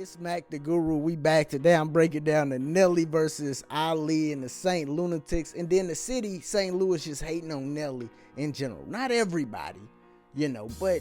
It's Mac the Guru. We back today. I'm breaking down the Nelly versus Ali and the St. Lunatics. And then the city, St. Louis, just hating on Nelly in general. Not everybody, but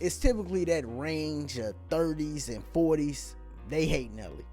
it's typically that range of 30s and 40s. They hate Nelly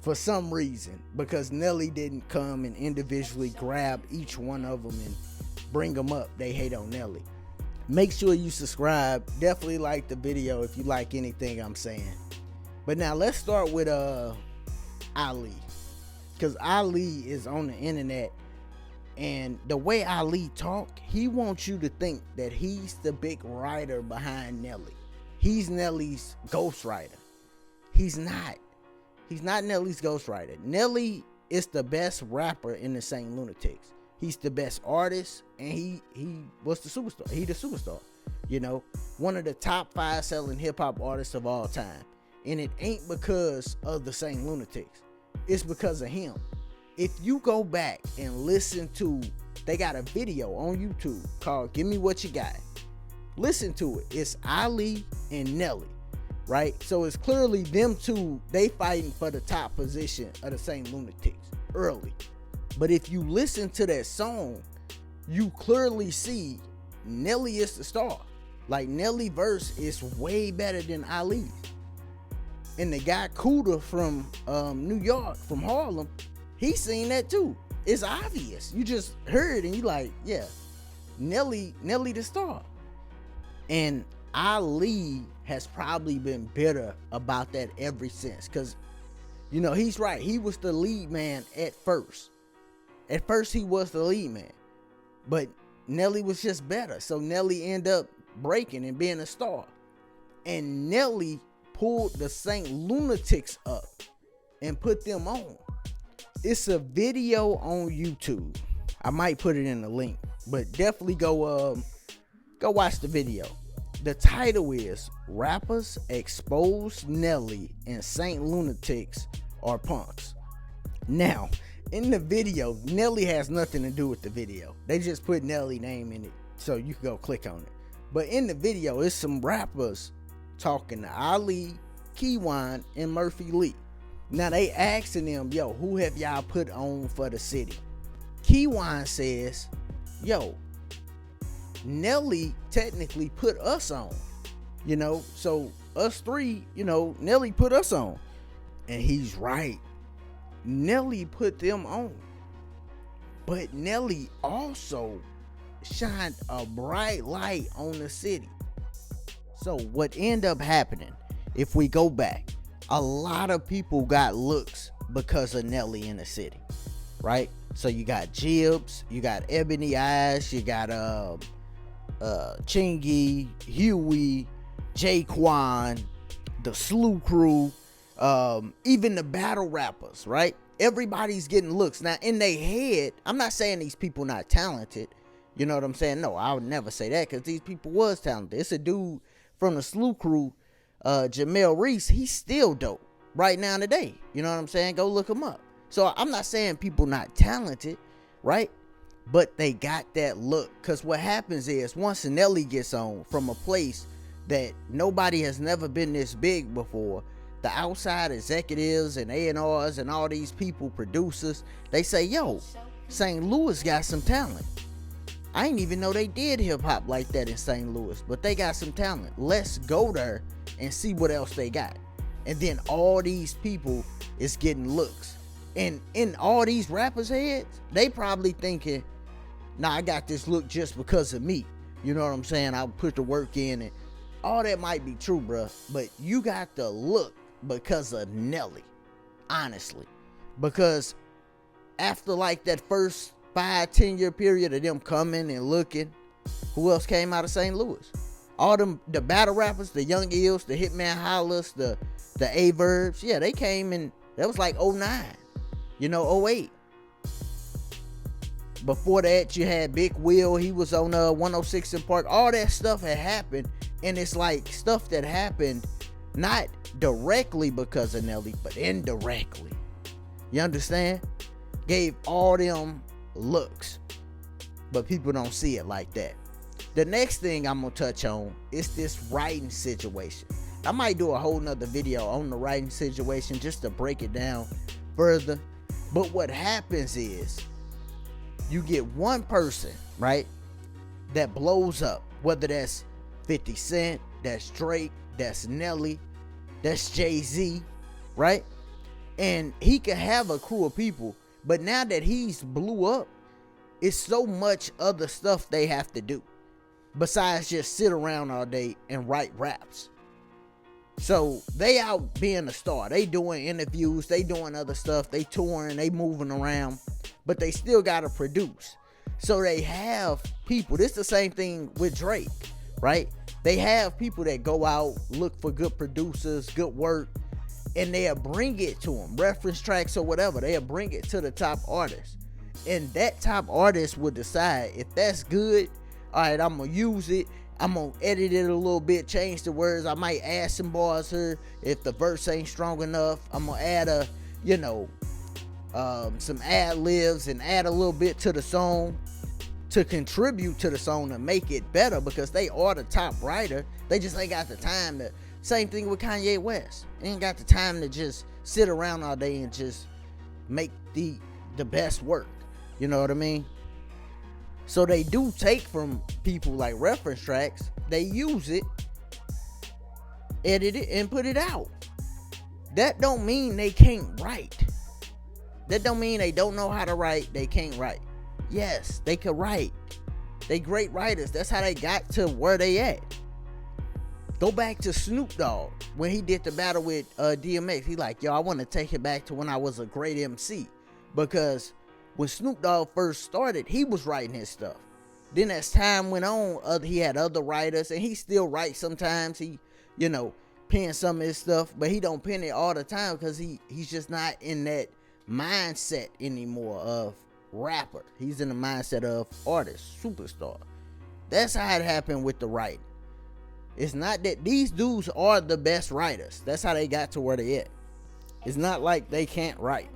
for some reason because Nelly didn't come and individually grab each one of them and bring them up. They hate on Nelly. Make sure you subscribe. Definitely like the video if you like anything I'm saying. But now let's start with Ali, because Ali is on the internet, and the way Ali talk, he wants you to think that he's the big writer behind Nelly. He's Nelly's ghostwriter. He's not. He's not Nelly's ghostwriter. Nelly is the best rapper in the St. Lunatics. He's the best artist, and he was the superstar. He the superstar. One of the top 5 selling hip hop artists of all time. And it ain't because of the St. Lunatics. It's because of him. If you go back and listen to, they got a video on YouTube called Give Me What You Got. Listen to it. It's Ali and Nelly, right? So it's clearly them two, they fighting for the top position of the St. Lunatics early. But if you listen to that song, you clearly see Nelly is the star. Like, Nelly verse is way better than Ali's. And the guy Cooter from New York, from Harlem, he seen that too. It's obvious. You just heard and you like, yeah, Nelly the star. And Ali has probably been bitter about that ever since. Because, he's right. He was the lead man at first. At first he was the lead man. But Nelly was just better. So Nelly ended up breaking and being a star. And Nelly pulled the St. Lunatics up and put them on. It's a video on YouTube. I might put it in the link, but definitely go watch the video. The title is Rappers Expose Nelly and St. Lunatics Are Punks. Now, in the video, Nelly has nothing to do with the video. They just put Nelly name in it so you can go click on it. But in the video, it's some rappers talking to Ali, Keywan, and Murphy Lee. Now they asking them, yo, who have y'all put on for the city? Keywan says, yo, Nelly technically put us on, so us three, Nelly put us on. And he's right. Nelly put them on. But Nelly also shined a bright light on the city. So what ended up happening, if we go back, a lot of people got looks because of Nelly in the city, right? So you got Jibs, you got Ebony Eyes, you got Chingy, Huey, Jaquan, the Slew Crew, even the battle rappers, right? Everybody's getting looks. Now in their head, I'm not saying these people not talented, you know what I'm saying? No, I would never say that, because these people was talented. It's a dude from the Slew Crew, Jamel Reese, he's still dope right now today. You know what I'm saying? Go look him up. So I'm not saying people not talented, right? But they got that look. Because what happens is, once Nelly gets on from a place that nobody has never been this big before, the outside executives and A&Rs and all these people, producers, they say, yo, St. Louis got some talent. I didn't even know they did hip hop like that in St. Louis, but they got some talent. Let's go there and see what else they got. And then all these people is getting looks. And in all these rappers' heads, they probably thinking, nah, I got this look just because of me. You know what I'm saying? I put the work in, and all that might be true, bruh. But you got the look because of Nelly. Honestly. Because after like that first 5-10 year period of them coming and looking, who else came out of St. Louis? All them, the battle rappers, the Young Ills, the Hitman Hollers, the Averbs, yeah, they came in. That was like 09, 08. Before that, you had Big Will. He was on 106 in Park. All that stuff had happened, and it's like stuff that happened not directly because of Nelly, but indirectly. You understand? Gave all them looks, but people don't see it like that. The next thing I'm gonna touch on is this writing situation. I might do a whole nother video on the writing situation just to break it down further. But what happens is you get one person, right, that blows up, whether that's 50 Cent, that's Drake, that's Nelly, that's Jay-Z, right? And he can have a crew of people, but now that he's blew up, it's so much other stuff they have to do besides just sit around all day and write raps. So they out being a star. They doing interviews, they doing other stuff, they touring, they moving around, but they still gotta produce. So they have people. This the same thing with Drake, right? They have people that go out, look for good producers, good work, and they'll bring it to them, reference tracks or whatever. They'll bring it to the top artist, and that top artist will decide if that's good. All right, I'm gonna use it. I'm gonna edit it a little bit, change the words. I might add some bars here if the verse ain't strong enough. I'm gonna add some ad libs and add a little bit to the song to contribute to the song to make it better, because they are the top writer. They just ain't got the time to. Same thing with Kanye West. They ain't got the time to just sit around all day and just make the best work. You know what I mean? So they do take from people like reference tracks, they use it, edit it, and put it out. That don't mean they can't write. That don't mean they don't know how to write, they can't write. Yes, they can write. They great writers. That's how they got to where they at. Go back to Snoop Dogg when he did the battle with DMX. He like, yo, I want to take it back to when I was a great MC, because when Snoop Dogg first started, he was writing his stuff. Then as time went on, he had other writers, and he still writes sometimes. He, pen some of his stuff, but he don't pen it all the time because he's just not in that mindset anymore of rapper. He's in the mindset of artist, superstar. That's how it happened with the writing. It's not that these dudes are the best writers. That's how they got to where they at. It's not like they can't write.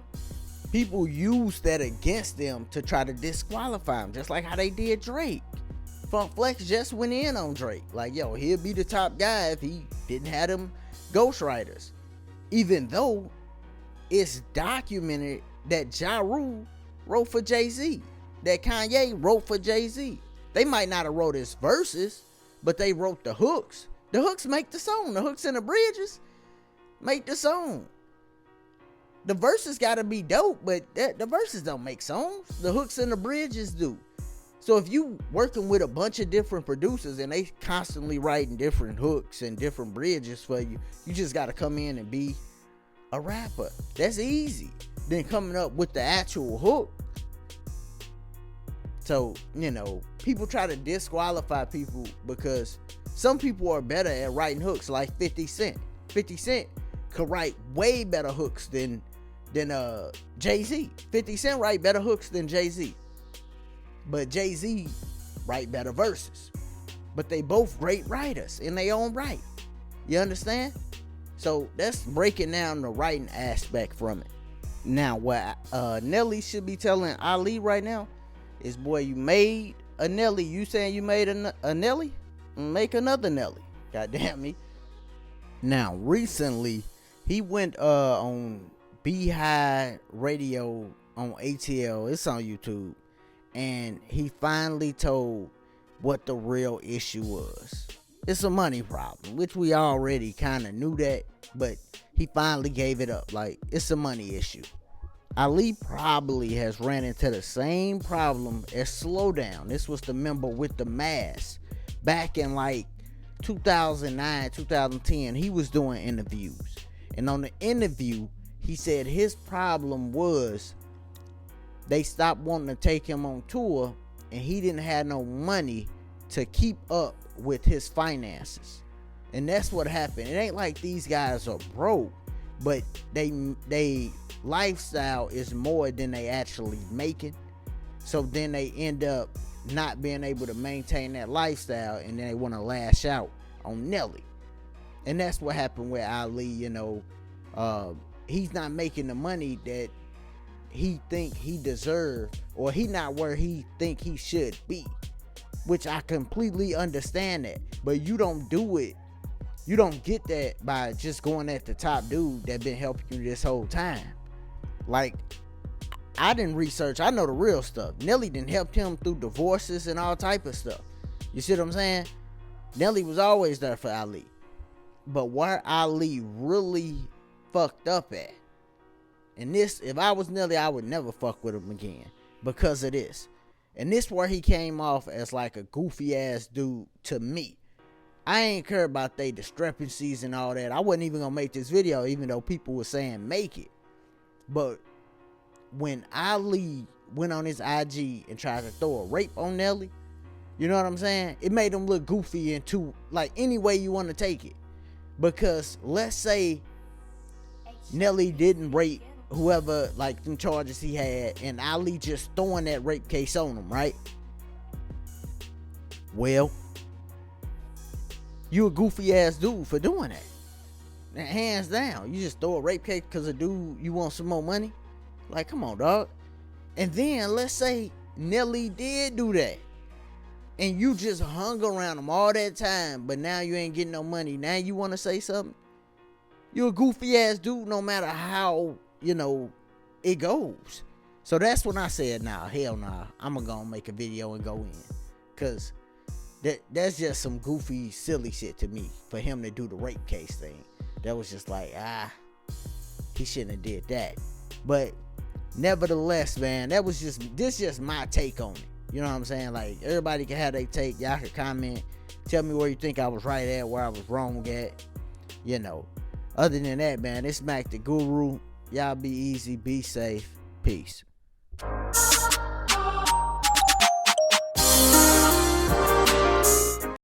People use that against them to try to disqualify them, just like how they did Drake. Funk Flex just went in on Drake. Like, yo, he'll be the top guy if he didn't have them ghostwriters. Even though it's documented that Ja Rule wrote for Jay-Z, that Kanye wrote for Jay-Z. They might not have wrote his verses, but they wrote the hooks. The hooks make the song. The hooks and the bridges make the song. The verses gotta be dope, but the verses don't make songs. The hooks and the bridges do. So if you working with a bunch of different producers and they constantly writing different hooks and different bridges for you, you just gotta come in and be a rapper. That's easy. Then coming up with the actual hook. So, people try to disqualify people because some people are better at writing hooks, like 50 Cent. 50 Cent could write way better hooks than Jay-Z. 50 Cent write better hooks than Jay-Z. But Jay-Z write better verses. But they both great writers in their own right. You understand? So that's breaking down the writing aspect from it. Now, what Nelly should be telling Ali right now is, boy, you made a Nelly. You saying you made a Nelly? Make another Nelly. Goddamn me. Now, recently, he went on Beehive Radio on ATL. It's on YouTube. And he finally told what the real issue was. It's a money problem, which we already kind of knew that, but he finally gave it up. Like, it's a money issue. Ali probably has ran into the same problem as Slowdown. This was the member with the mask. Back in like 2009, 2010, he was doing interviews. And on the interview, he said his problem was they stopped wanting to take him on tour, and he didn't have no money to keep up with his finances. And that's what happened. It ain't like these guys are broke, but they lifestyle is more than they actually making. So then they end up not being able to maintain that lifestyle, and then they want to lash out on Nelly. And that's what happened with Ali. He's not making the money that he think he deserved, or he not where he think he should be, which I completely understand that. But you don't do it You don't get that by just going at the top dude that been helping you this whole time. Like, I didn't research. I know the real stuff. Nelly didn't help him through divorces and all type of stuff. You see what I'm saying? Nelly was always there for Ali. But where Ali really fucked up at, and this, if I was Nelly, I would never fuck with him again because of this. And this where he came off as like a goofy ass dude to me. I ain't care about they discrepancies and all that. I wasn't even gonna make this video, even though people were saying make it. But when Ali went on his IG and tried to throw a rape on Nelly, you know what I'm saying? It made him look goofy and too, like, any way you want to take it. Because let's say Nelly didn't rape whoever, like, them charges he had, and Ali just throwing that rape case on him, right? Well, you a goofy ass dude for doing that. Now, hands down. You just throw a rape case because a dude, you want some more money? Like, come on, dog. And then let's say Nelly did do that, and you just hung around him all that time, but now you ain't getting no money. Now you want to say something? You a goofy ass dude no matter how, you know, it goes. So that's when I said, nah, hell nah. I'm going to go make a video and go in. Because that's just some goofy, silly shit to me for him to do the rape case thing. That was just like, he shouldn't have did that. But nevertheless, man, this just my take on it. You know what I'm saying? Like, everybody can have their take. Y'all can comment. Tell me where you think I was right at, where I was wrong at. You know. Other than that, man, it's Mac the Guru. Y'all be easy. Be safe. Peace.